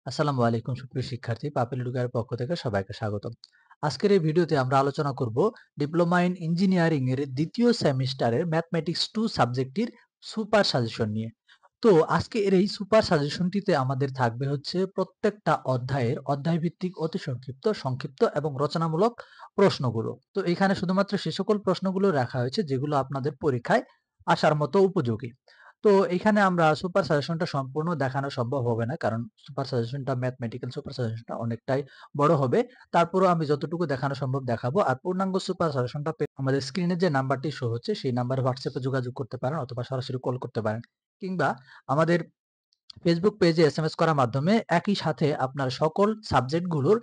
আসসালামু আলাইকুম সুপ্রিয় শিক্ষার্থী, পাপেল এডুকেয়ার পক্ষ থেকে সবাইকে স্বাগতম। আজকের এই ভিডিওতে আমরা আলোচনা করব ডিপ্লোমা ইন ইঞ্জিনিয়ারিং এর দ্বিতীয় সেমিস্টারের ম্যাথমেটিক্স 2 সাবজেক্টটির সুপার সাজেশন নিয়ে। তো আজকে এর এই সুপার সাজেশনটিতে আমাদের থাকবে হচ্ছে প্রত্যেকটা অধ্যায়ের অধ্যায়ভিত্তিক অতি সংক্ষিপ্ত, সংক্ষিপ্ত এবং রচনামূলক প্রশ্নগুলো। তো এখানে শুধুমাত্র সে সকল প্রশ্নগুলো রাখা হয়েছে যেগুলো আপনাদের পরীক্ষায় আসার মতো উপযোগী। তো এখানে আমরা সুপার সাজেশনটা সম্পূর্ণ দেখানো সম্ভব হবে না, কারণ সুপার সাজেশনটা ম্যাথমেটিক্যাল সুপার সাজেশনটা অনেকটাই বড় হবে। তারপরেও আমি যতটুকু দেখানো সম্ভব দেখাবো। আর পূর্ণাঙ্গ সুপার সাজেশনটা আমাদের স্ক্রিনে যে নাম্বারটি শো হচ্ছে সেই নাম্বারে হোয়াটসঅ্যাপে যোগাযোগ করতে পারেন অথবা সরাসরি কল করতে পারেন, কিংবা আমাদের ফেসবুক পেজে এসএমএস করার মাধ্যমে একই সাথে আপনার সকল সাবজেক্টগুলোর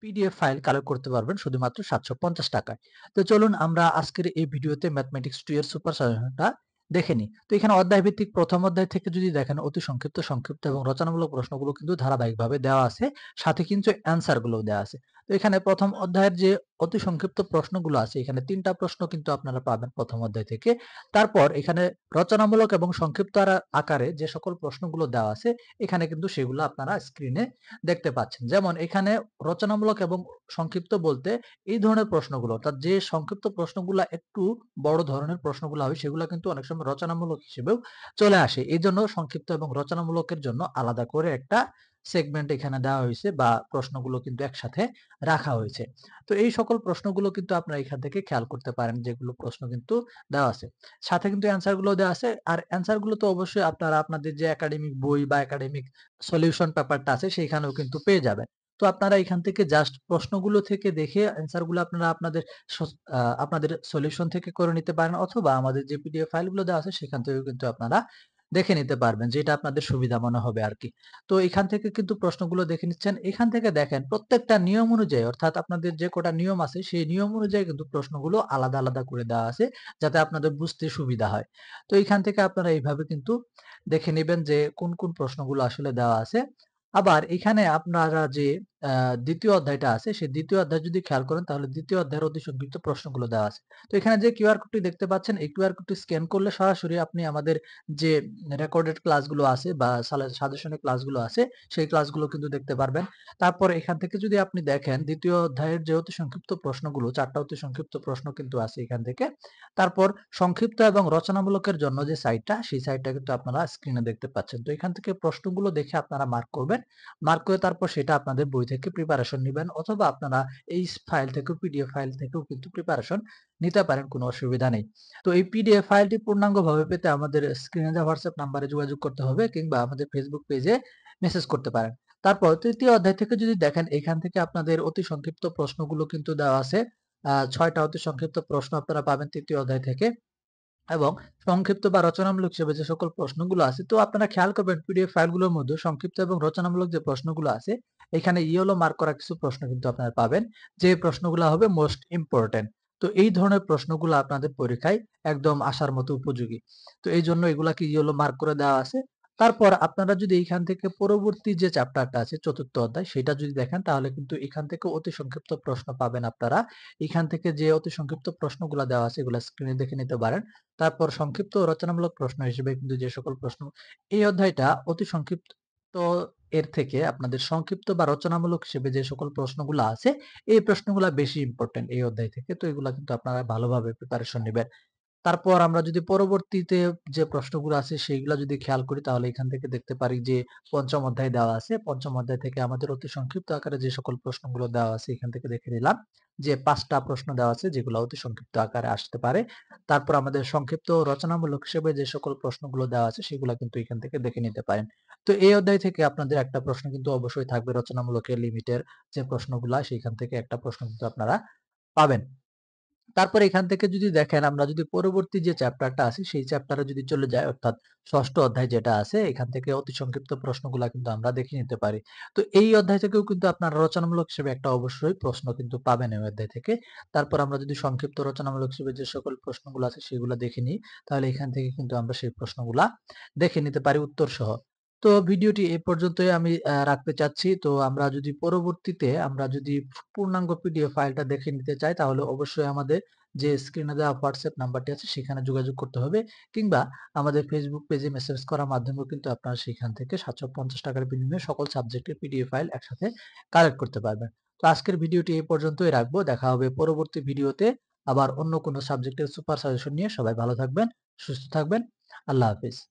পিডিএফ ফাইল কালেক্ট করতে পারবেন শুধুমাত্র 750 টাকায়। তো চলুন আমরা আজকের এই ভিডিওতে ম্যাথমেটিক্স 2 এর সুপার সাজেশনটা দেখে নিই। তো এখানে অধ্যায় ভিত্তিক প্রথম অধ্যায় থেকে যদি দেখেন অতি সংক্ষিপ্ত, সংক্ষিপ্ত এবং রচনামূলক প্রশ্নগুলো কিন্তু ধারাবাহিকভাবে দেওয়া আছে। সাথে কিন্তু অ্যানসার গুলোও দেওয়া আছে। তো এখানে প্রথম অধ্যায়ের যে অতি সংক্ষিপ্ত প্রশ্নগুলো আছে, এখানে 3টা প্রশ্ন কিন্তু আপনারা পাবেন প্রথম অধ্যায় থেকে। তারপর এখানে রচনামূলক এবং সংক্ষিপ্ত আকারে যে সকল প্রশ্নগুলো দেওয়া আছে, এখানে কিন্তু সেগুলো আপনারা স্ক্রিনে দেখতে পাচ্ছেন। যেমন এখানে রচনামূলক এবং সংক্ষিপ্ত বলতে এই ধরনের প্রশ্নগুলো, অর্থাৎ যে সংক্ষিপ্ত প্রশ্নগুলা একটু বড় ধরনের প্রশ্নগুলো হয় সেগুলো কিন্তু অনেক সময় রচনামূলক হিসেবেও চলে আসে। এইজন্য সংক্ষিপ্ত এবং রচনামূলকের জন্য আলাদা করে একটা সেগমেন্ট এখানে দেওয়া হয়েছে, বা প্রশ্নগুলো কিন্তু একসাথে রাখা হয়েছে। তো এই সকল প্রশ্নগুলো কিন্তু আপনারা এখান থেকে খেয়াল করতে পারেন, যেগুলো প্রশ্ন কিন্তু দেওয়া আছে। সাথে কিন্তু অ্যান্সার গুলো দেওয়া আছে। আর অ্যান্সার গুলো তো অবশ্যই আপনারা আপনাদের যে একাডেমিক বই বা একাডেমিক সলিউশন পেপারটা আছে সেইখানেও কিন্তু পেয়ে যাবেন। তো আপনারা এখান থেকে জাস্ট প্রশ্নগুলো থেকে দেখে অ্যান্সার গুলো আপনারা আপনাদের সলিউশন থেকে করে নিতে পারেন, অথবা আমাদের যে পিডিএফ ফাইলগুলো দেওয়া আছে সেখান থেকেও কিন্তু আপনারা দেখে নিতে পারবেন, যেটা আপনাদের সুবিধা মনে হবে আরকি। তো এখান থেকে কিন্তু প্রশ্নগুলো দেখে নিচ্ছেন। এখান থেকে দেখেন প্রত্যেকটা নিয়ম অনুযায়ী, অর্থাৎ আপনাদের যে কটা নিয়ম আছে সেই নিয়ম অনুযায়ী কিন্তু প্রশ্নগুলো আলাদা, আলাদা করে দেওয়া আছে যাতে আপনাদের বুঝতে সুবিধা হয়। তো এখান থেকে আপনারা এইভাবে কিন্তু দেখে নিবেন যে কোন, কোন প্রশ্নগুলো আসলে দেওয়া আছে। আবার এখানে আপনারা যে আ ২য় অধ্যায়টা আছে, সেই ২য় অধ্যায় যদি খেয়াল করেন তাহলে ২য় অধ্যায়ের অতি সংক্ষিপ্ত প্রশ্নগুলো দেওয়া আছে। তো এখানে যে কিউআর কোডটি দেখতে পাচ্ছেন, এই কিউআর কোডটি স্ক্যান করলে সরাসরি আপনি আমাদের যে রেকর্ডেড ক্লাসগুলো আছে বা সাজেশনের ক্লাসগুলো আছে, সেই ক্লাসগুলো কিন্তু দেখতে পারবেন। তারপর এখান থেকে যদি আপনি দেখেন ২য় অধ্যায়ের যে অতি সংক্ষিপ্ত প্রশ্নগুলো, ৪ টা অতি সংক্ষিপ্ত প্রশ্ন কিন্তু আছে এখান থেকে। তারপর সংক্ষিপ্ত এবং রচনামূলকের জন্য যে সাইটটা, সেই সাইটটা কিন্তু আপনারা স্ক্রিনে দেখতে পাচ্ছেন। তো এখান থেকে প্রশ্নগুলো দেখে আপনারা মার্ক করবেন। মার্ক করে তারপর সেটা আপনাদের বই থেকে প্রিপারেশন নিবেন, অথবা আপনারা এই ফাইল থেকেও পিডিএফ ফাইল থেকেও কিন্তু প্রিপারেশন নিতে পারেন, কোনো অসুবিধা নেই। তো এই পিডিএফ ফাইলটি পূর্ণাঙ্গভাবে পেতে আমাদের স্ক্রিনে দেওয়া হোয়াটসঅ্যাপ নাম্বারে যোগাযোগ করতে হবে, কিংবা আমাদের ফেসবুক পেজে মেসেজ করতে পারেন। তারপর ৩য় অধ্যায় থেকে যদি দেখেন, এখান থেকে আপনাদের অতি সংক্ষিপ্ত প্রশ্নগুলো কিন্তু দেওয়া আছে। ৬ টা অতি সংক্ষিপ্ত প্রশ্ন আপনারা পাবেন ৩য় অধ্যায় থেকে। এবং সংক্ষিপ্ত বা রচনামূলক হিসেবে যে সকল প্রশ্নগুলো আছে, তো আপনারা খেয়াল করবেন পিডিএফ ফাইলগুলোর মধ্যে সংক্ষিপ্ত এবং রচনামূলক যে প্রশ্নগুলো আছে, এখানে ইয়েলো মার্ক করা কিছু প্রশ্ন কিন্তু আপনারা পাবেন, যে প্রশ্নগুলো হবে মোস্ট ইম্পোর্টেন্ট। তো এই ধরনের প্রশ্নগুলো আপনাদের পরীক্ষায় একদম আসার মতো উপযোগী। তো এই জন্য এগুলাকে ইয়েলো মার্ক করে দেওয়া আছে। তারপর আপনারা যদি এখান থেকে পরবর্তী যে চ্যাপ্টারটা আছে ৪র্থ অধ্যায়, সেটা যদি দেখেন তাহলে কিন্তু এখান থেকে অতি সংক্ষিপ্ত প্রশ্ন পাবেন আপনারা। এখান থেকে যে অতি সংক্ষিপ্ত প্রশ্নগুলা দেওয়া আছে এগুলা স্ক্রিনে দেখে নিতে পারেন। তারপর সংক্ষিপ্ত ও রচনামূলক প্রশ্ন হিসেবে কিন্তু যে সকল প্রশ্ন, এই অধ্যায়টা অতি সংক্ষিপ্ত এর থেকে আপনাদের সংক্ষিপ্ত বা রচনামূলক হিসেবে যে সকল প্রশ্নগুলো আছে, এই প্রশ্নগুলা বেশি ইম্পোর্টেন্ট এই অধ্যায় থেকে। তো এগুলা কিন্তু আপনারা ভালোভাবে প্রিপারেশন নিবেন। তারপর আমরা যদি পরবর্তীতে যে প্রশ্নগুলো আছে সেইগুলা যদি খেয়াল করি, তাহলে এখান থেকে দেখতে পারি যে ৫ম অধ্যায় দেওয়া আছে। ৫ম অধ্যায় থেকে আমাদের অতি সংক্ষিপ্ত আকারে যে সকল প্রশ্নগুলো দেওয়া আছে এখান থেকে দেখে নিলাম যে ৫ টা প্রশ্ন দেওয়া আছে যেগুলো অতি সংক্ষিপ্ত আকারে আসতে পারে। তারপর আমাদের সংক্ষিপ্ত ও রচনামূলক হিসেবে যে সকল প্রশ্নগুলো দেওয়া আছে সেগুলা কিন্তু এখান থেকে দেখে নিতে পারেন। তো এই অধ্যায় থেকে আপনাদের একটা প্রশ্ন কিন্তু অবশ্যই থাকবে, রচনামূলকের লিমিটের যে প্রশ্নগুলা, সেইখান থেকে একটা প্রশ্ন কিন্তু আপনারা পাবেন। তারপর এখান থেকে যদি দেখেন, আমরা যদি পরবর্তী যে চ্যাপ্টারটা আছে সেই চ্যাপ্টারে যদি চলে যাই, অর্থাৎ ৬ষ্ঠ অধ্যায় যেটা আছে, এখান থেকে অতি সংক্ষিপ্ত প্রশ্নগুলা কিন্তু আমরা দেখে নিতে পারি। তো এই অধ্যায় থেকেও কিন্তু আপনারা রচনামূলক হিসেবে একটা অবশ্যই প্রশ্ন কিন্তু পাবেন এই অধ্যায় থেকে। তারপর আমরা যদি সংক্ষিপ্ত রচনামূলক হিসেবে যে সকল প্রশ্নগুলো আছে সেগুলা দেখে নিই, তাহলে এখান থেকে কিন্তু আমরা সেই প্রশ্নগুলা দেখে নিতে পারি উত্তর সহ। তো ভিডিওটি এ পর্যন্তই আমি রাখতে চাচ্ছি। তো আমরা যদি পরবর্তীতে আমরা যদি পূর্ণাঙ্গ পিডিএফ ফাইলটা দেখে নিতে চাই, তাহলে অবশ্যই আমাদের যে স্ক্রিনে দেওয়া হোয়াটসঅ্যাপ নাম্বারটি আছে সেখানে যোগাযোগ করতে হবে, কিংবা আমাদের ফেসবুক পেজে মেসেজ করার মাধ্যমেও কিন্তু আপনারা সেখান থেকে 750 টাকার বিনিময়ে সকল সাবজেক্টের পিডিএফ ফাইল একসাথে কালেক্ট করতে পারবেন। তো আজকের ভিডিওটি এই পর্যন্তই রাখবো। দেখা হবে পরবর্তী ভিডিওতে আবার অন্য কোনো সাবজেক্টের সুপার সাজেশন নিয়ে। সবাই ভালো থাকবেন, সুস্থ থাকবেন। আল্লাহ হাফেজ।